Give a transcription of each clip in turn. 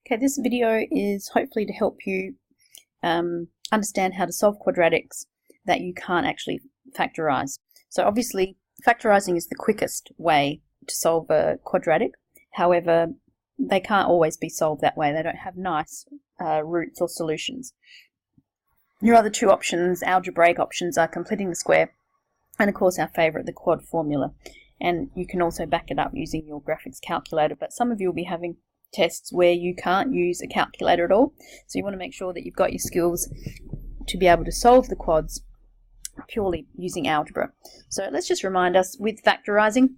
Okay, this video is hopefully to help you understand how to solve quadratics that you can't actually factorize. So obviously factorizing is the quickest way to solve a quadratic. However, they can't always be solved that way. They don't have nice roots or solutions. Your other two options, algebraic options, are completing the square and of course our favorite, the quad formula. And you can also back it up using your graphics calculator, but some of you will be having tests where you can't use a calculator at all. So you want to make sure that you've got your skills to be able to solve the quads purely using algebra. So let's just remind us, with factorizing,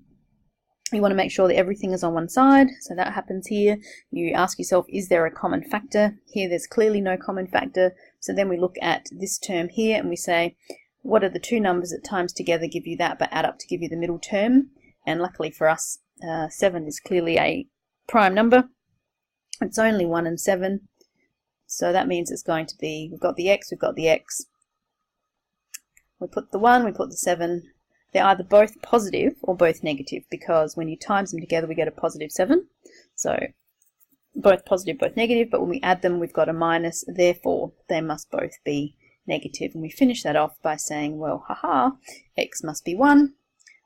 you want to make sure that everything is on one side. So that happens here. You ask yourself, is there a common factor? Here there's clearly no common factor. So then we look at this term here and we say, what are the two numbers that times together give you that but add up to give you the middle term? And luckily for us, 7 is clearly a prime number. It's only 1 and 7. So that means it's going to be, we've got the x, we put the 1, we put the 7. They're either both positive or both negative, because when you times them together we get a positive 7. So both positive, both negative, but when we add them we've got a minus, therefore they must both be negative. And we finish that off by saying, well, haha, x must be 1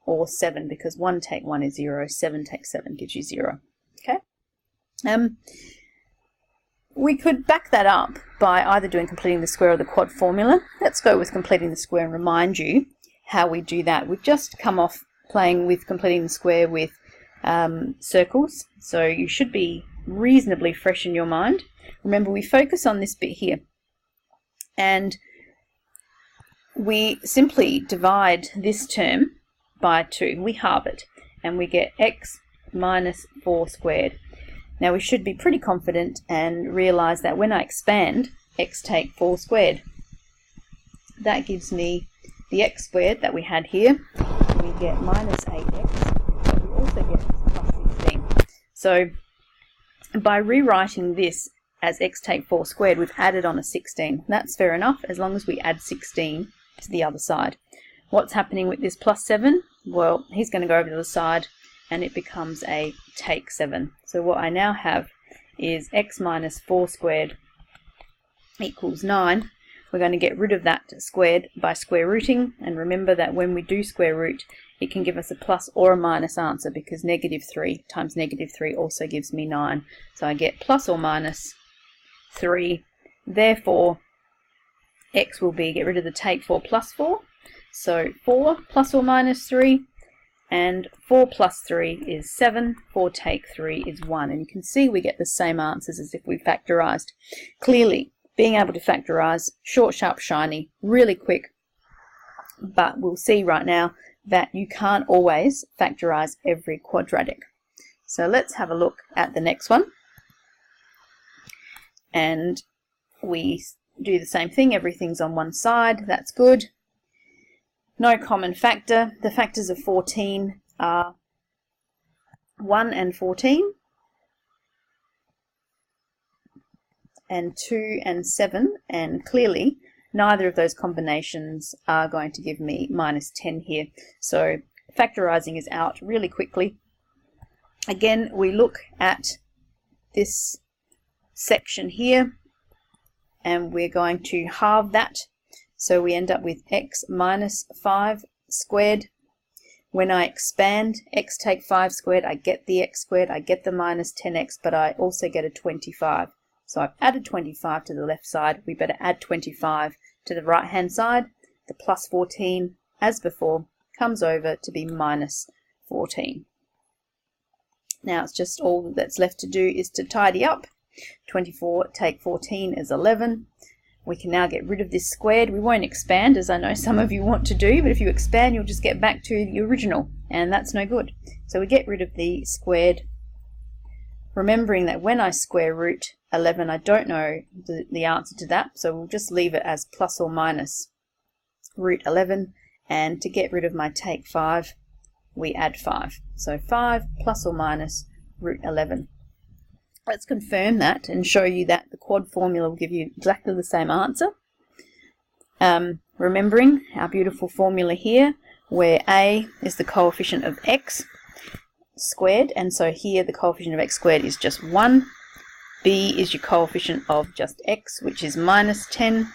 or 7, because 1 take 1 is 0, 7 take 7 gives you 0. Okay. We could back that up by either doing completing the square or the quad formula. Let's go with completing the square and remind you how we do that. We've just come off playing with completing the square with circles, so you should be reasonably fresh in your mind. Remember, we focus on this bit here, and we simply divide this term by 2. We halve it, and we get x minus 4 squared. Now we should be pretty confident and realize that when I expand, x take 4 squared. That gives me the x squared that we had here. We get minus 8x, but we also get plus 16. So by rewriting this as x take 4 squared, we've added on a 16. That's fair enough, as long as we add 16 to the other side. What's happening with this plus 7? Well, he's going to go over to the other side, and it becomes a take 7. So what I now have is x minus 4 squared equals 9. We're going to get rid of that squared by square rooting, and remember that when we do square root, it can give us a plus or a minus answer, because negative 3 times negative 3 also gives me 9. So I get plus or minus 3. Therefore, x will be, get rid of the take 4 plus 4. So 4 plus or minus 3. And 4 plus 3 is 7, 4 take 3 is 1. And you can see we get the same answers as if we factorized. Clearly, being able to factorize, short, sharp, shiny, really quick. But we'll see right now that you can't always factorize every quadratic. So let's have a look at the next one. And we do the same thing, everything's on one side, that's good. No common factor. The factors of 14 are 1 and 14, and 2 and 7, and clearly neither of those combinations are going to give me minus 10 here. So factorizing is out really quickly. Again, we look at this section here, and we're going to halve that. So we end up with x minus 5 squared. When I expand, x take 5 squared, I get the x squared, I get the minus 10x, but I also get a 25. So I've added 25 to the left side. We better add 25 to the right hand side. The plus 14, as before, comes over to be minus 14. Now it's just all that's left to do is to tidy up. 24 take 14 is 11. We can now get rid of this squared. We won't expand, as I know some of you want to do, but if you expand you'll just get back to the original, and that's no good. So we get rid of the squared, remembering that when I square root 11 I don't know the answer to that, so we'll just leave it as plus or minus root 11, and to get rid of my take 5 we add 5. So 5 plus or minus root 11. Let's confirm that and show you that the quad formula will give you exactly the same answer. Remembering our beautiful formula here, where a is the coefficient of x squared, and so here the coefficient of x squared is just 1, B is your coefficient of just x, which is minus 10,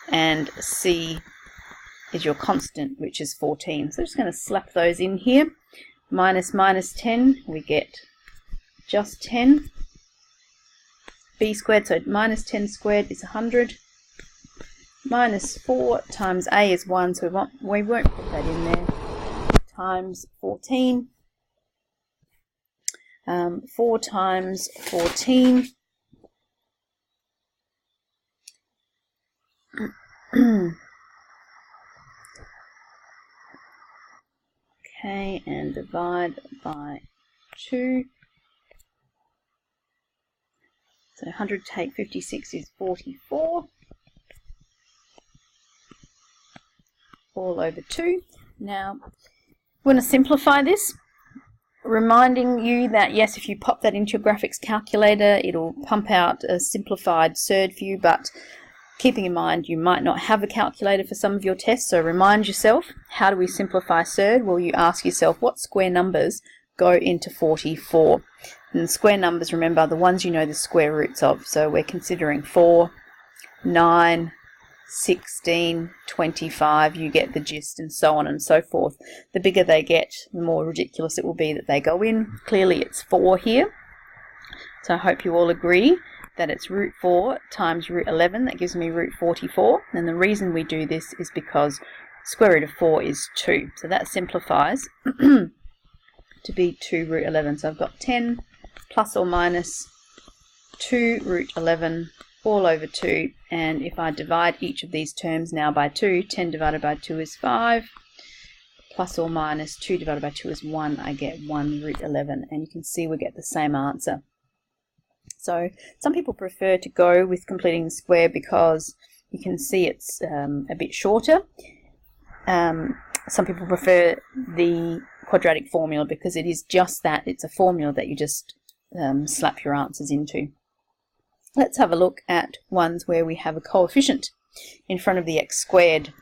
and C is your constant, which is 14. So I'm just going to slap those in here. Minus minus 10, we get just 10. B squared, so minus 10 squared is 100. Minus 4 times A is 1, so we won't put that in there. Times 14. 4 times 14. Okay, and divide by 2. So 100 take 56 is 44. All over 2. Now, we're going to simplify this, reminding you that yes, if you pop that into your graphics calculator, it'll pump out a simplified surd for you, but keeping in mind you might not have a calculator for some of your tests, so remind yourself, how do we simplify surd? Well, you ask yourself, what square numbers go into 44? And the square numbers, remember, are the ones you know the square roots of. So we're considering 4, 9, 16, 25, you get the gist, and so on and so forth. The bigger they get, the more ridiculous it will be that they go in. Clearly it's 4 here, so I hope you all agree that it's root 4 times root 11. That gives me root 44, and the reason we do this is because square root of 4 is 2, so that simplifies to be 2 root 11. So I've got 10 plus or minus 2 root 11 all over 2, and if I divide each of these terms now by 2, 10 divided by 2 is 5, plus or minus 2 divided by 2 is 1, I get 1 root 11, and you can see we get the same answer. So some people prefer to go with completing the square because you can see it's a bit shorter. Some people prefer the quadratic formula because it is just that, it's a formula that you just slap your answers into. Let's have a look at ones where we have a coefficient in front of the x squared.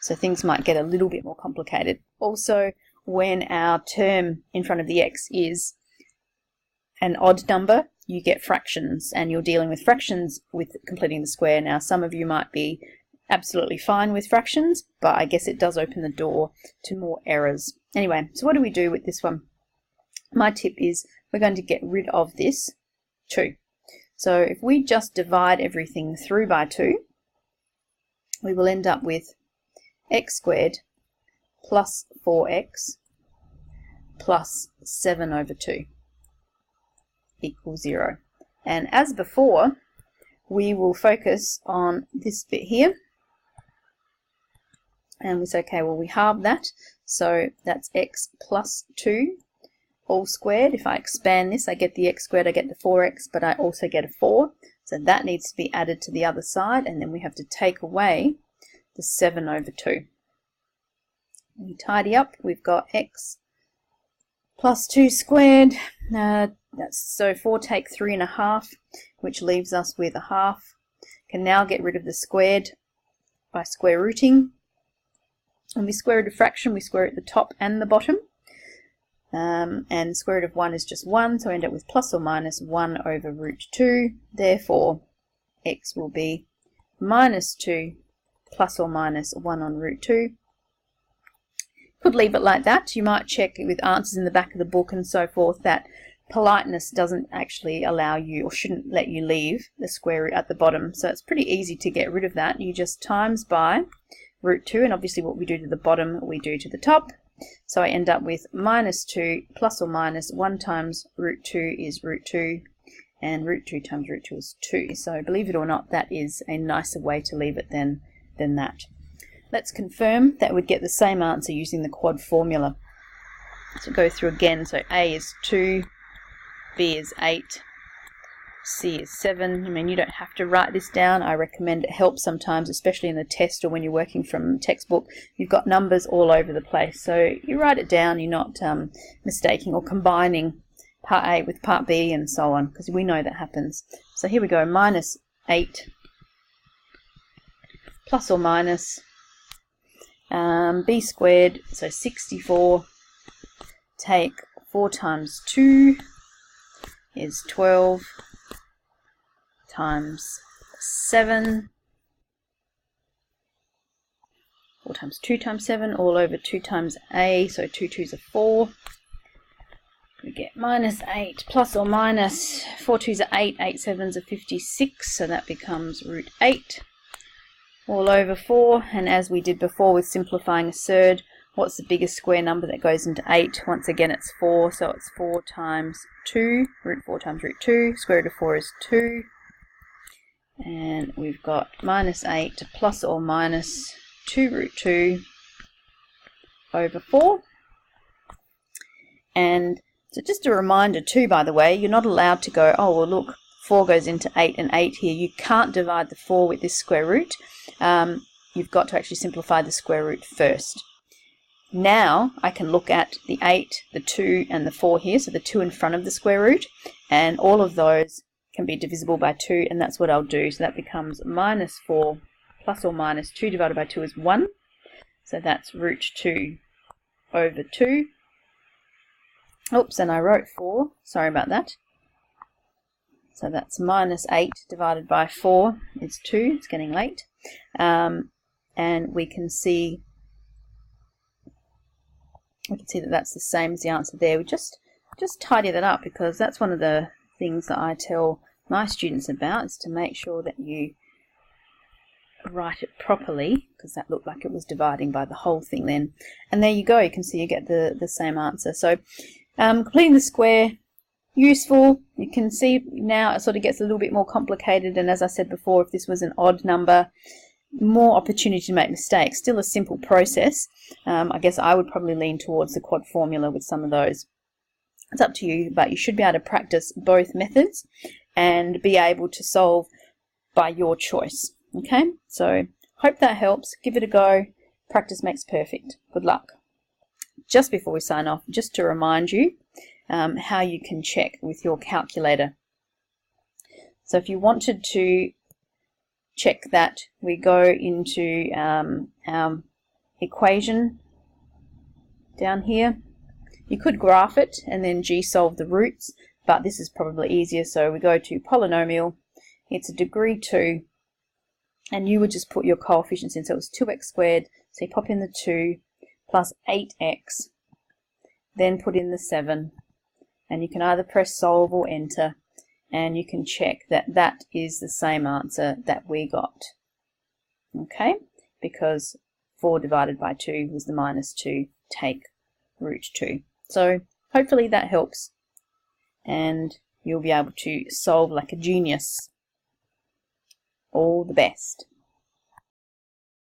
So things might get a little bit more complicated. Also, when our term in front of the x is an odd number, you get fractions, and you're dealing with fractions with completing the square. Now, some of you might be absolutely fine with fractions, but I guess it does open the door to more errors. Anyway, so what do we do with this one? My tip is we're going to get rid of this 2. So if we just divide everything through by 2, we will end up with x squared plus 4x plus 7 over 2 equals 0. And as before, we will focus on this bit here. And we say, okay, well, we halve that. So that's x plus 2 all squared. If I expand this, I get the x squared, I get the 4x, but I also get a 4. So that needs to be added to the other side, and then we have to take away the 7 over 2. We tidy up, we've got x plus 2 squared. So 4 take 3.5, which leaves us with a half. Can now get rid of the squared by square rooting. When we square root a fraction, we square root the top and the bottom. And square root of 1 is just 1, so I end up with plus or minus 1 over root 2. Therefore, x will be minus 2 plus or minus 1 on root 2. Could leave it like that. You might check with answers in the back of the book and so forth that politeness doesn't actually allow you, or shouldn't let you leave the square root at the bottom. So it's pretty easy to get rid of that. You just times by root 2, and obviously what we do to the bottom, we do to the top. So I end up with minus 2 plus or minus 1 times root 2 is root 2, and root 2 times root 2 is 2. So believe it or not, that is a nicer way to leave it than that. Let's confirm that we'd get the same answer using the quad formula. So go through again. So A is 2, B is 8, C is 7. I mean, you don't have to write this down. I recommend it helps sometimes, especially in the test or when you're working from textbook. You've got numbers all over the place. So you write it down, you're not mistaking or combining part A with part B and so on, because we know that happens. So here we go, minus 8 plus or minus b squared, so 64, take 4 times 2 is 12, times 7, 4 times 2 times 7, all over 2 times a, so 2 2s are 4. We get minus 8 plus or minus 4 2s are 8, 8 7s are 56, so that becomes root 8 all over 4. And as we did before with simplifying a third, what's the biggest square number that goes into 8? Once again it's 4, so it's 4 times 2, root 4 times root 2, square root of 4 is 2. And we've got minus 8 plus or minus 2 root 2 over 4. And so just a reminder too, by the way, you're not allowed to go, oh well look, 4 goes into 8 and 8 here. You can't divide the 4 with this square root. You've got to actually simplify the square root first. Now I can look at the 8, the 2 and the 4 here, so the 2 in front of the square root, and all of those can be divisible by 2, and that's what I'll do. So that becomes minus 4 plus or minus 2 divided by 2 is 1. So that's root 2 over 2. Oops, and I wrote 4. Sorry about that. So that's minus 8 divided by 4 is 2. It's getting late. And we can see that that's the same as the answer there. We just tidy that up, because that's one of the things that I tell my students about, is to make sure that you write it properly, because that looked like it was dividing by the whole thing then. And there you go, you can see you get the same answer. So completing the square, useful. You can see now it sort of gets a little bit more complicated, and as I said before, if this was an odd number, more opportunity to make mistakes. Still a simple process. I guess I would probably lean towards the quad formula with some of those. It's up to you, but you should be able to practice both methods and be able to solve by your choice. Okay, so hope that helps. Give it a go. Practice makes perfect. Good luck. Just before we sign off, just to remind you how you can check with your calculator. So if you wanted to check that, we go into our equation down here. You could graph it and then solve the roots, but this is probably easier, so we go to polynomial. It's a degree 2, and you would just put your coefficients in. So it was 2x squared, so you pop in the 2 plus 8x, then put in the 7, and you can either press solve or enter, and you can check that that is the same answer that we got. Okay, because 4 divided by 2 was the minus 2, take root 2. So hopefully that helps, and you'll be able to solve like a genius. All the best.